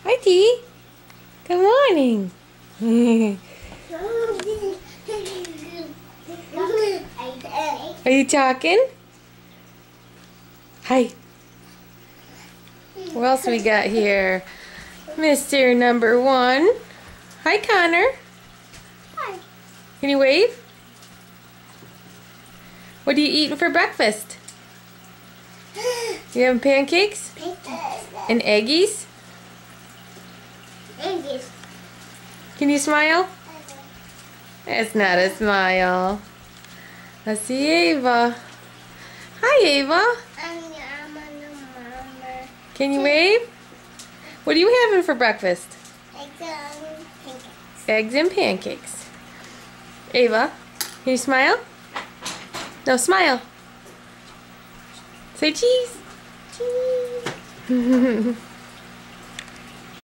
Hi, Dee. Good morning. Are you talking? Hi. What else we got here? Mr. Number 1. Hi, Connor. Hi. Can you wave? What are you eating for breakfast? You having pancakes? And eggies? Eggies. Can you smile? It's not a smile. Let's see Ava. Hi, Ava. Can you wave? What are you having for breakfast? Eggs and pancakes. Ava, can you smile? No, smile. Say cheese. Cheese.